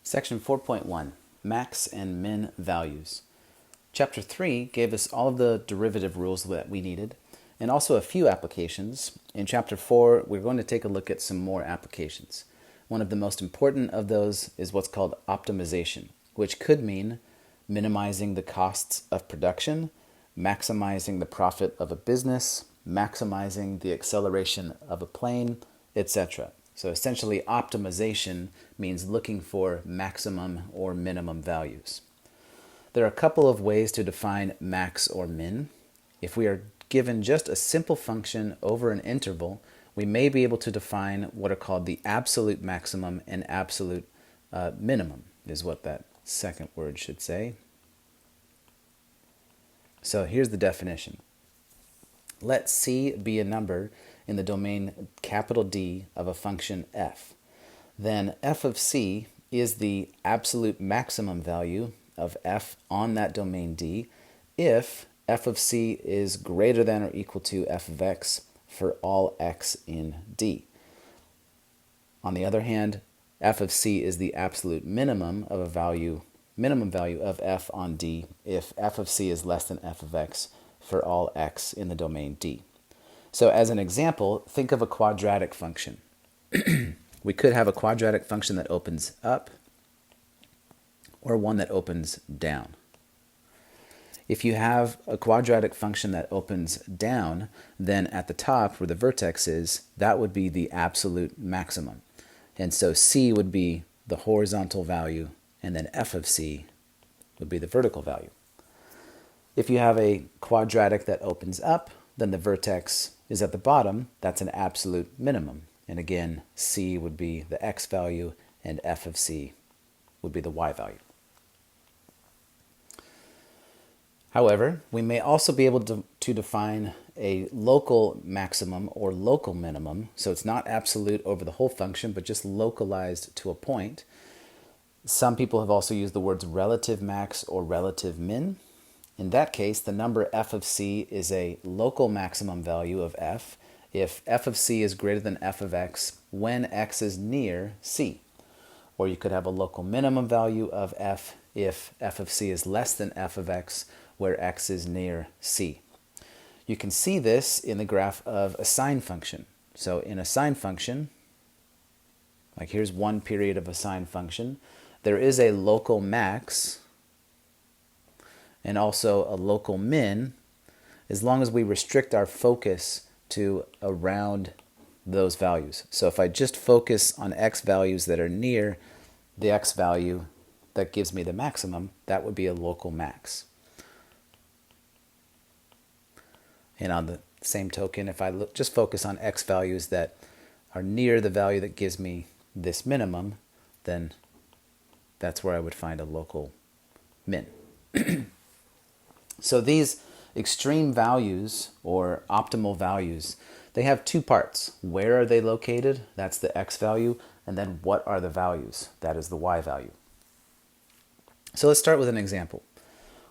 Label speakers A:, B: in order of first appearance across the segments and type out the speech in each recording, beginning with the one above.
A: Section 4.1, Max and Min Values. Chapter 3 gave us all of the derivative rules that we needed, and also a few applications. In Chapter 4, we're going to take a look at some more applications. One of the most important of those is what's called optimization, which could mean minimizing the costs of production, maximizing the profit of a business, maximizing the acceleration of a plane, etc. So essentially, optimization means looking for maximum or minimum values. There are a couple of ways to define max or min. If we are given just a simple function over an interval, we may be able to define what are called the absolute maximum and absolute minimum, is what that second word should say. So here's the definition. Let C be a number in the domain capital D of a function f. Then f of C is the absolute maximum value of f on that domain D if f of C is greater than or equal to f of x for all x in D. On the other hand, f of C is the absolute minimum value of f on D if f of C is less than f of x for all x in the domain D. So as an example, think of a quadratic function. We could have a quadratic function that opens up or one that opens down. If you have a quadratic function that opens down, then at the top where the vertex is, that would be the absolute maximum. And so C would be the horizontal value, and then f of C would be the vertical value. If you have a quadratic that opens up, then the vertex is at the bottom. That's an absolute minimum. And again, C would be the x value, and f of C would be the y value. However, we may also be able to define a local maximum or local minimum. So it's not absolute over the whole function, but just localized to a point. Some people have also used the words relative max or relative min. In that case, the number f of C is a local maximum value of f if f of C is greater than f of x when x is near C. Or you could have a local minimum value of f if f of C is less than f of x where x is near C. You can see this in the graph of a sine function. So in a sine function, like here's one period of a sine function, there is a local max and also a local min, as long as we restrict our focus to around those values. So if I just focus on x values that are near the x value that gives me the maximum, that would be a local max. And on the same token, if I just focus on x values that are near the value that gives me this minimum, then that's where I would find a local min. So these extreme values or optimal values, they have two parts. Where are they located? That's the x value. And then what are the values? That is the y value. So let's start with an example.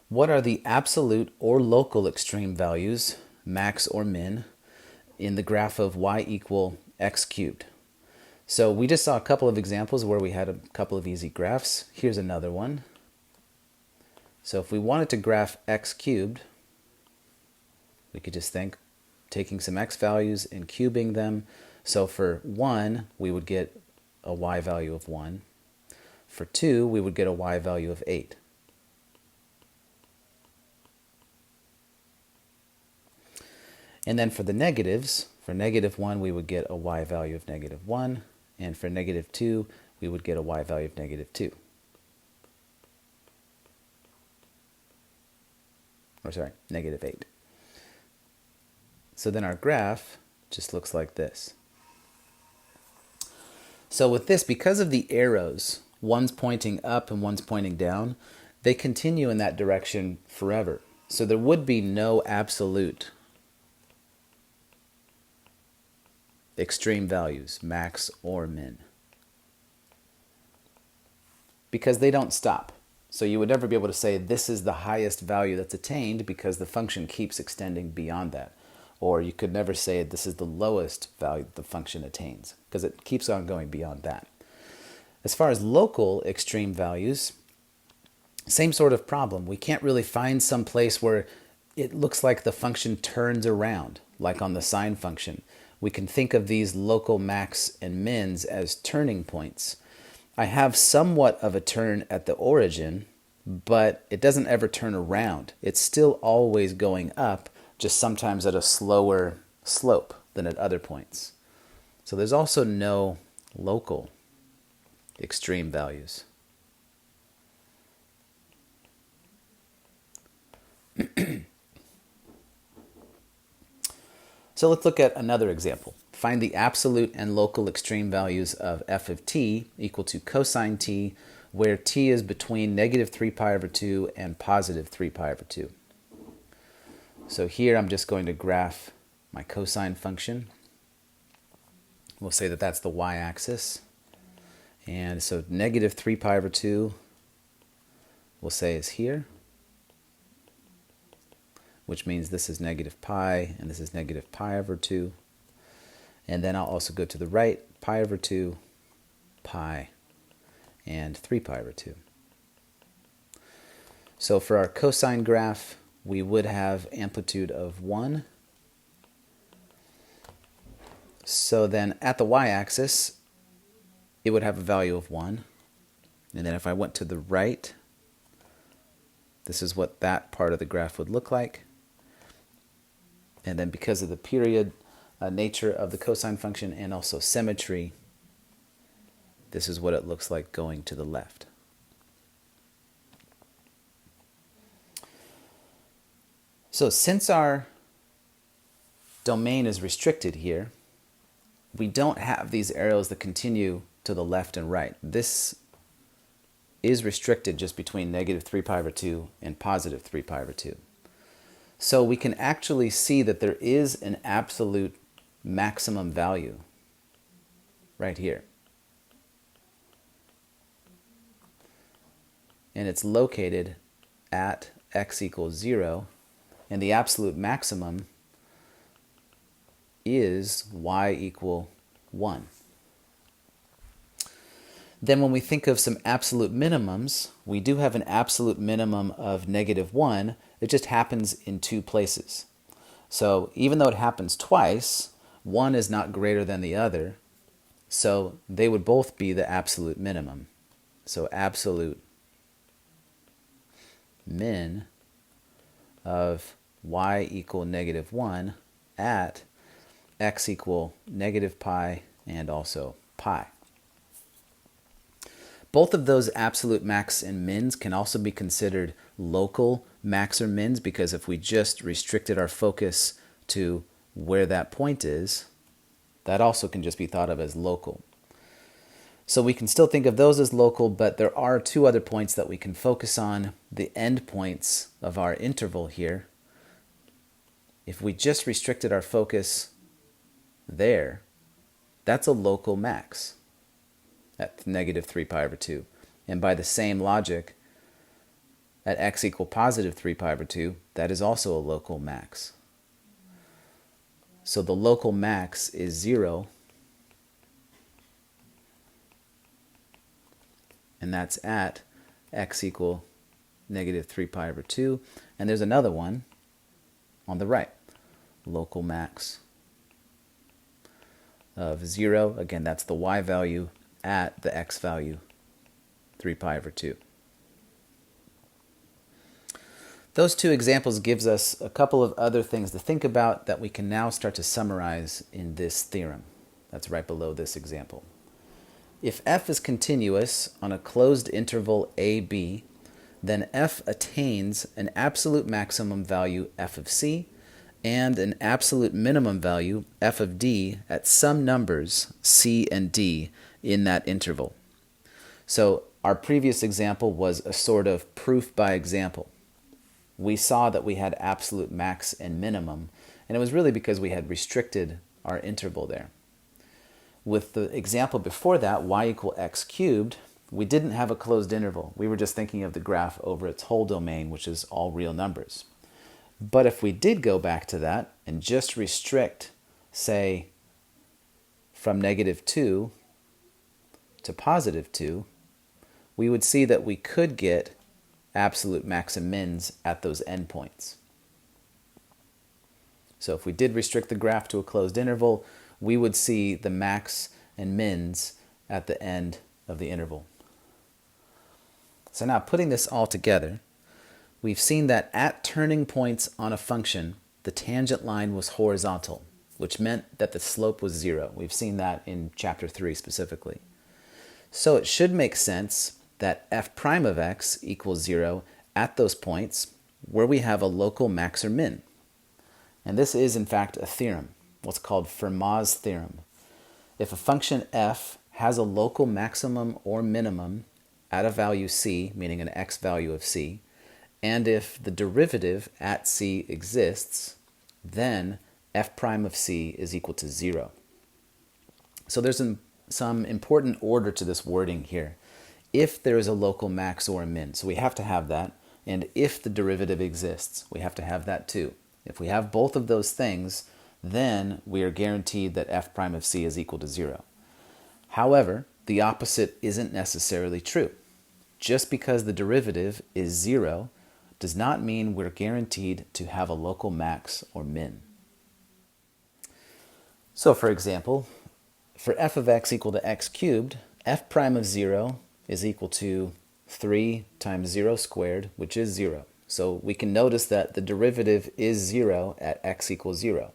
A: What are the absolute or local extreme values, max or min, in the graph of y equal x cubed? So we just saw a couple of examples where we had a couple of easy graphs. Here's another one. So if we wanted to graph x cubed, we could just think taking some x values and cubing them. So for 1, we would get a y value of 1. For 2, we would get a y value of 8. And then for the negatives, for negative 1, we would get a y value of negative 1. And for negative 2, we would get a y value of negative 2. Or sorry, negative 8. So then our graph just looks like this. So with this, because of the arrows, one's pointing up and one's pointing down, they continue in that direction forever. So there would be no absolute extreme values, max or min, because they don't stop. So you would never be able to say this is the highest value that's attained because the function keeps extending beyond that. Or you could never say this is the lowest value the function attains because it keeps on going beyond that. As far as local extreme values, same sort of problem. We can't really find some place where it looks like the function turns around, like on the sine function. We can think of these local max and mins as turning points. I have somewhat of a turn at the origin, but it doesn't ever turn around. It's still always going up, just sometimes at a slower slope than at other points. So there's also no local extreme values. So let's look at another example. Find the absolute and local extreme values of f of t equal to cosine t, where t is between negative 3 pi over 2 and positive 3 pi over 2. So here I'm just going to graph my cosine function. We'll say that that's the y-axis. And so negative 3 pi over 2, we'll say is here, which means this is negative pi, and this is negative pi over 2. And then I'll also go to the right, pi over 2, pi, and 3 pi over 2. So for our cosine graph, we would have amplitude of 1. So then at the y-axis, it would have a value of 1. And then if I went to the right, this is what that part of the graph would look like. And then because of the period nature of the cosine function and also symmetry, this is what it looks like going to the left. So since our domain is restricted here, we don't have these arrows that continue to the left and right. This is restricted just between negative 3 pi over 2 and positive 3 pi over 2. So we can actually see that there is an absolute maximum value right here. And it's located at x equals 0, and the absolute maximum is y equal 1. Then when we think of some absolute minimums, we do have an absolute minimum of negative 1. It just happens in two places. So even though it happens twice, one is not greater than the other. So they would both be the absolute minimum. So absolute min of y equal negative 1 at x equal negative pi and also pi. Both of those absolute max and mins can also be considered local max or mins, because if we just restricted our focus to where that point is, that also can just be thought of as local. So we can still think of those as local, but there are two other points that we can focus on, the end points of our interval here. If we just restricted our focus there, that's a local max at negative 3 pi over 2. And by the same logic, at x equal positive 3 pi over 2, that is also a local max. So the local max is 0, and that's at x equal negative 3 pi over 2. And there's another one on the right, local max of 0. Again, that's the y value at the x value, 3 pi over 2. Those two examples gives us a couple of other things to think about that we can now start to summarize in this theorem. That's right below this example. If f is continuous on a closed interval ab, then f attains an absolute maximum value f of c and an absolute minimum value f of d at some numbers c and d in that interval. So our previous example was a sort of proof by example. We saw that we had absolute max and minimum, and it was really because we had restricted our interval there. With the example before that, y equal x cubed, we didn't have a closed interval. We were just thinking of the graph over its whole domain, which is all real numbers. But if we did go back to that and just restrict, say, from negative 2 to positive 2, we would see that we could get absolute max and mins at those endpoints. So if we did restrict the graph to a closed interval, we would see the max and mins at the end of the interval. So now putting this all together, we've seen that at turning points on a function, the tangent line was horizontal, which meant that the slope was 0. We've seen that in chapter 3 specifically. So it should make sense that f prime of x equals 0 at those points where we have a local max or min. And this is in fact a theorem, what's called Fermat's theorem. If a function f has a local maximum or minimum at a value c, meaning an x value of c, and if the derivative at c exists, then f prime of c is equal to 0. So there's some important order to this wording here. If there is a local max or a min, so we have to have that, and if the derivative exists, we have to have that too. If we have both of those things, then we are guaranteed that f prime of c is equal to 0. However, the opposite isn't necessarily true. Just because the derivative is 0 does not mean we're guaranteed to have a local max or min. So for example, for f of x equal to x cubed, f prime of 0 is equal to 3 times 0 squared, which is 0. So we can notice that the derivative is 0 at x equals 0.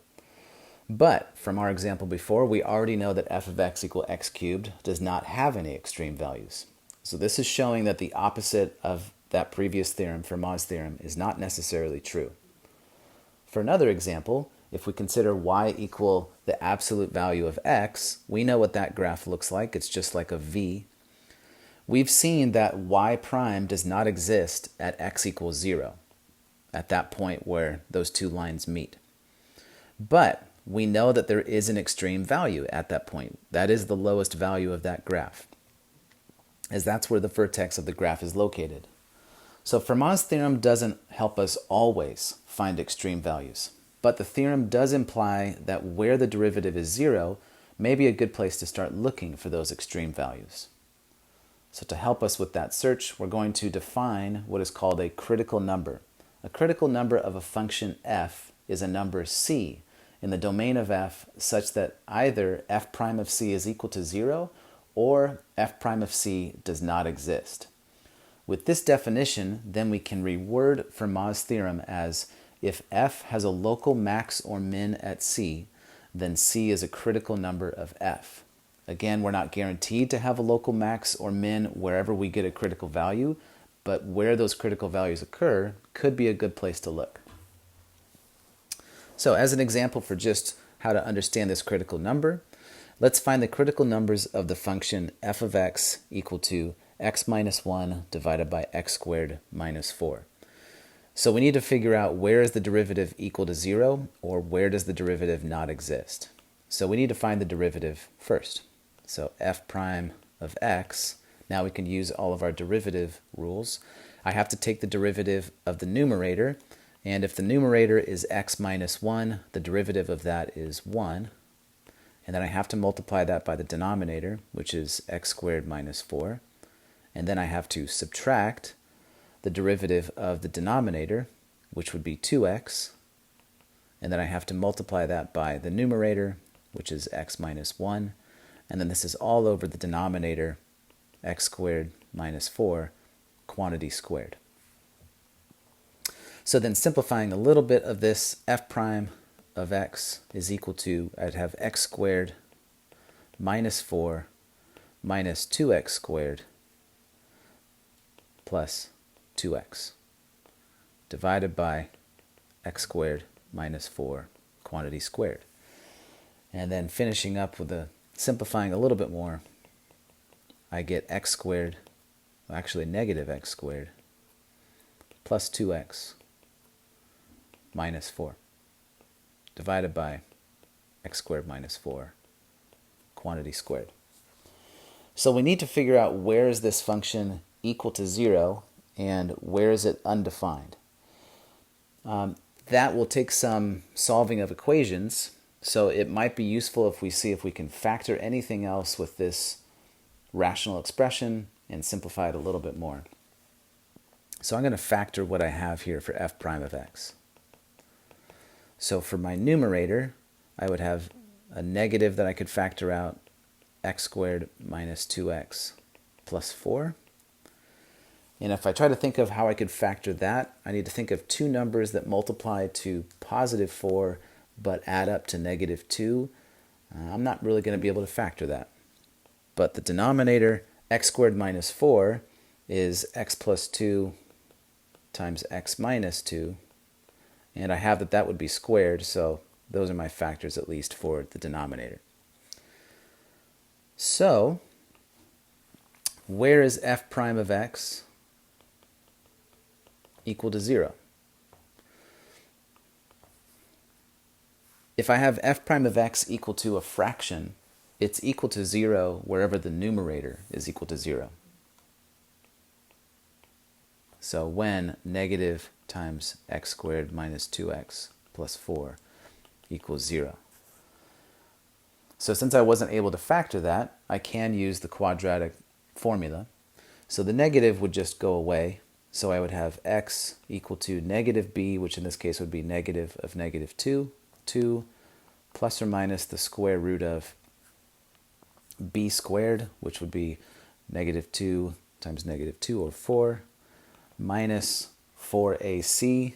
A: But from our example before, we already know that f of x equal x cubed does not have any extreme values. So this is showing that the opposite of that previous theorem, Fermat's theorem, is not necessarily true. For another example, if we consider y equal the absolute value of x, we know what that graph looks like. It's just like a V. We've seen that y prime does not exist at x equals 0, at that point where those two lines meet. But we know that there is an extreme value at that point. That is the lowest value of that graph, as that's where the vertex of the graph is located. So Fermat's theorem doesn't help us always find extreme values, but the theorem does imply that where the derivative is 0 may be a good place to start looking for those extreme values. So to help us with that search, we're going to define what is called a critical number. A critical number of a function f is a number c in the domain of f such that either f prime of c is equal to 0 or f prime of c does not exist. With this definition, then we can reword Fermat's theorem as if f has a local max or min at c, then c is a critical number of f. Again, we're not guaranteed to have a local max or min wherever we get a critical value, but where those critical values occur could be a good place to look. So as an example for just how to understand this critical number, let's find the critical numbers of the function f of x equal to x minus 1 divided by x squared minus 4. So we need to figure out where is the derivative equal to 0 or where does the derivative not exist. So we need to find the derivative first. So f prime of x, now we can use all of our derivative rules. I have to take the derivative of the numerator, and if the numerator is x minus 1, the derivative of that is 1. And then I have to multiply that by the denominator, which is x squared minus 4. And then I have to subtract the derivative of the denominator, which would be 2x. And then I have to multiply that by the numerator, which is x minus 1. And then this is all over the denominator, x squared minus 4, quantity squared. So then simplifying a little bit of this, f prime of x is equal to, I'd have x squared minus 4 minus 2x squared plus 2x divided by x squared minus 4 quantity squared. And then finishing up with simplifying a little bit more, I get x squared, well, actually negative x squared, plus 2x minus 4 divided by x squared minus 4 quantity squared. So we need to figure out where is this function equal to 0 and where is it undefined. That will take some solving of equations, so it might be useful if we see if we can factor anything else with this rational expression and simplify it a little bit more. So I'm going to factor what I have here for f prime of x. So for my numerator, I would have a negative that I could factor out, x squared minus 2x plus 4. And if I try to think of how I could factor that, I need to think of two numbers that multiply to positive 4 but add up to negative 2. I'm not really going to be able to factor that. But the denominator, x squared minus 4, is x plus 2 times x minus 2. And I have that that would be squared, so those are my factors at least for the denominator. So, where is f prime of x equal to 0? If I have f prime of x equal to a fraction, it's equal to 0 wherever the numerator is equal to 0. So when negative times x squared minus 2x plus 4 equals 0. So since I wasn't able to factor that, I can use the quadratic formula. So the negative would just go away. So I would have x equal to negative b, which in this case would be negative of negative 2, 2 plus or minus the square root of b squared, which would be negative 2 times negative 2, or 4, minus 4ac,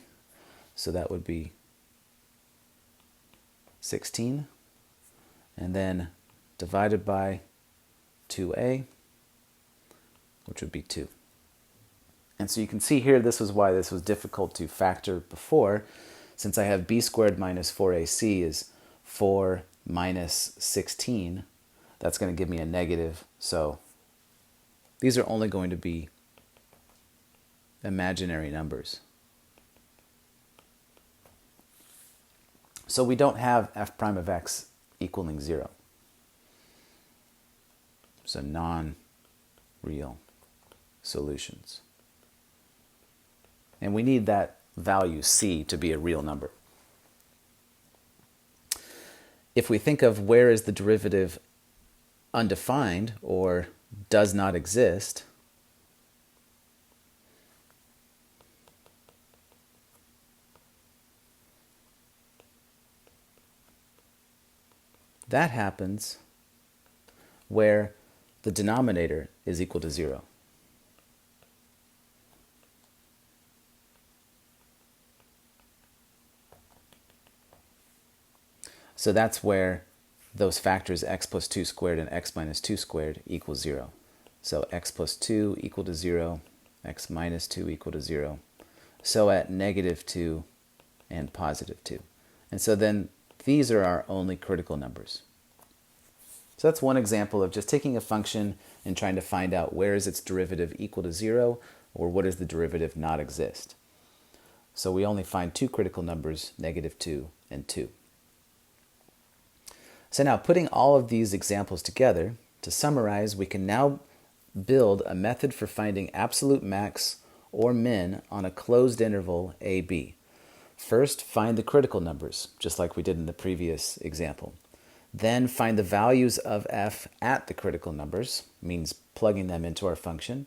A: so that would be 16, and then divided by 2a, which would be 2. And so you can see here this was why this was difficult to factor before, since I have b squared minus 4ac is 4 minus 16. That's going to give me a negative, so these are only going to be imaginary numbers. So we don't have f prime of x equaling 0. So non-real solutions. And we need that value c to be a real number. If we think of where is the derivative undefined or does not exist, that happens where the denominator is equal to 0. So that's where those factors x plus 2 squared and x minus 2 squared equals 0. So x plus 2 equal to 0, x minus 2 equal to 0. So at negative 2 and positive 2. And so then these are our only critical numbers. So that's one example of just taking a function and trying to find out where is its derivative equal to 0 or what does the derivative not exist. So we only find two critical numbers, negative 2 and 2. So now putting all of these examples together, to summarize, we can now build a method for finding absolute max or min on a closed interval AB. First, find the critical numbers, just like we did in the previous example. Then find the values of f at the critical numbers, means plugging them into our function.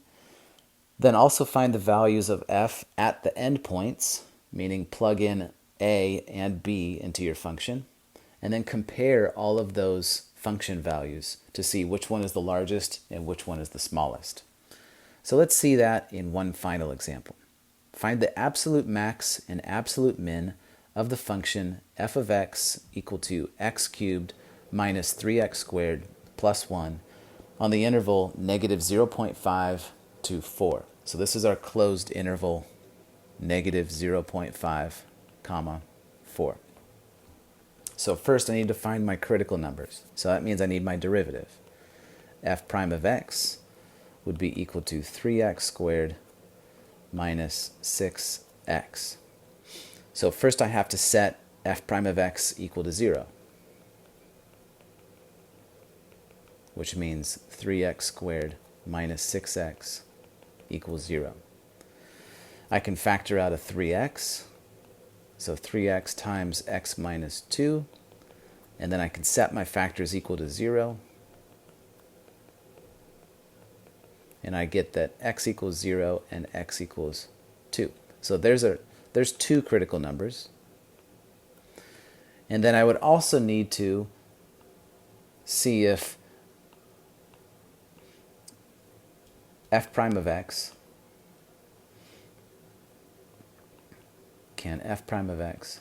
A: Then also find the values of f at the endpoints, meaning plug in a and b into your function. And then compare all of those function values to see which one is the largest and which one is the smallest. So let's see that in one final example. Find the absolute max and absolute min of the function f of x equal to x cubed minus 3x squared plus 1 on the interval negative 0.5 to 4. So this is our closed interval, negative 0.5, comma 4. So first I need to find my critical numbers. So that means I need my derivative. F prime of x would be equal to 3x squared minus 6x. So first I have to set f prime of x equal to 0, which means 3x squared minus 6x equals 0. I can factor out a 3x, so 3x times x minus 2, and then I can set my factors equal to 0. and I get that x equals 0 and x equals 2. So there's two critical numbers. And then I would also need to see if f prime of x, can f prime of x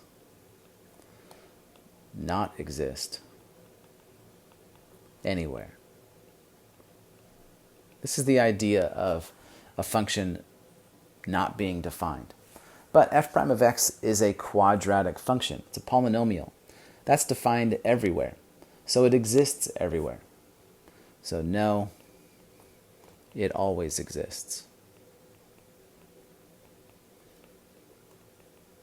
A: not exist anywhere? This is the idea of a function not being defined. But f prime of x is a quadratic function. It's a polynomial. That's defined everywhere. So it exists everywhere. So no, it always exists.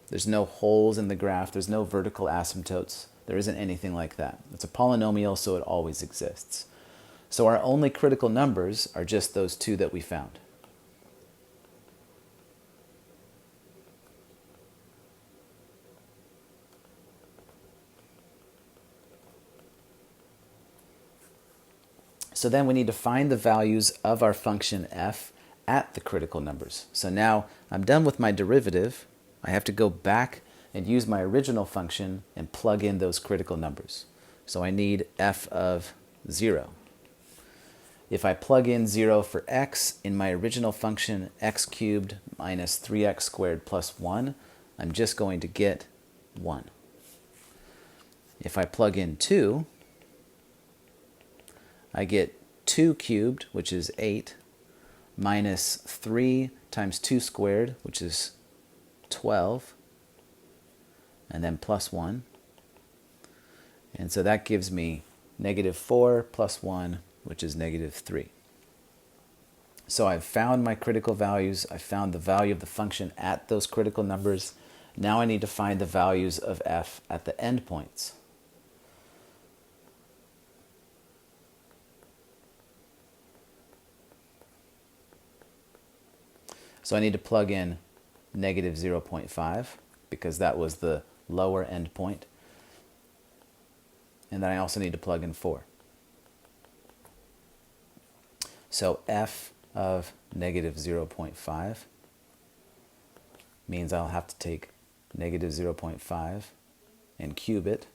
A: There's no holes in the graph. There's no vertical asymptotes. There isn't anything like that. It's a polynomial, so it always exists. So our only critical numbers are just those two that we found. So then we need to find the values of our function f at the critical numbers. So now I'm done with my derivative. I have to go back and use my original function and plug in those critical numbers. So I need f of 0. If I plug in 0 for x in my original function, x cubed minus 3x squared plus 1, I'm just going to get 1. If I plug in 2, I get 2 cubed, which is 8, minus 3 times 2 squared, which is 12, and then plus 1. And so that gives me negative 4 plus 1, which is negative 3. So I've found my critical values. I found the value of the function at those critical numbers. Now I need to find the values of f at the endpoints. So I need to plug in negative 0.5 because that was the lower endpoint. And then I also need to plug in 4. So f of negative 0.5 means I'll have to take negative 0.5 and cube it,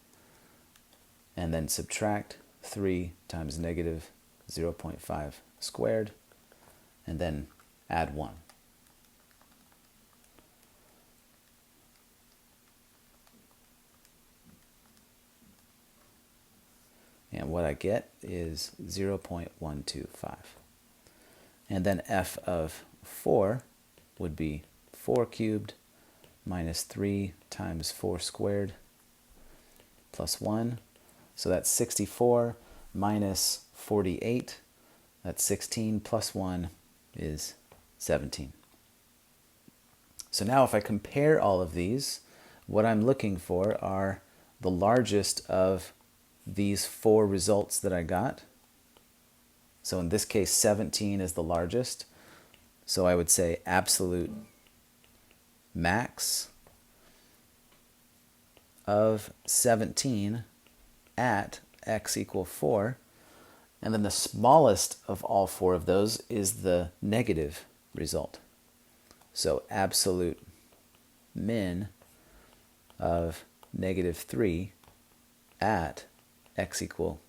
A: and then subtract 3 times negative 0.5 squared, and then add 1. And what I get is 0.125. And then f of 4 would be 4 cubed minus 3 times 4 squared plus 1. So that's 64 minus 48. That's 16 plus 1 is 17. So now if I compare all of these, what I'm looking for are the largest of these 4 results that I got. So in this case, 17 is the largest. So I would say absolute max of 17 at x equal 4. And then the smallest of all 4 of those is the negative result. So absolute min of negative 3 at x equal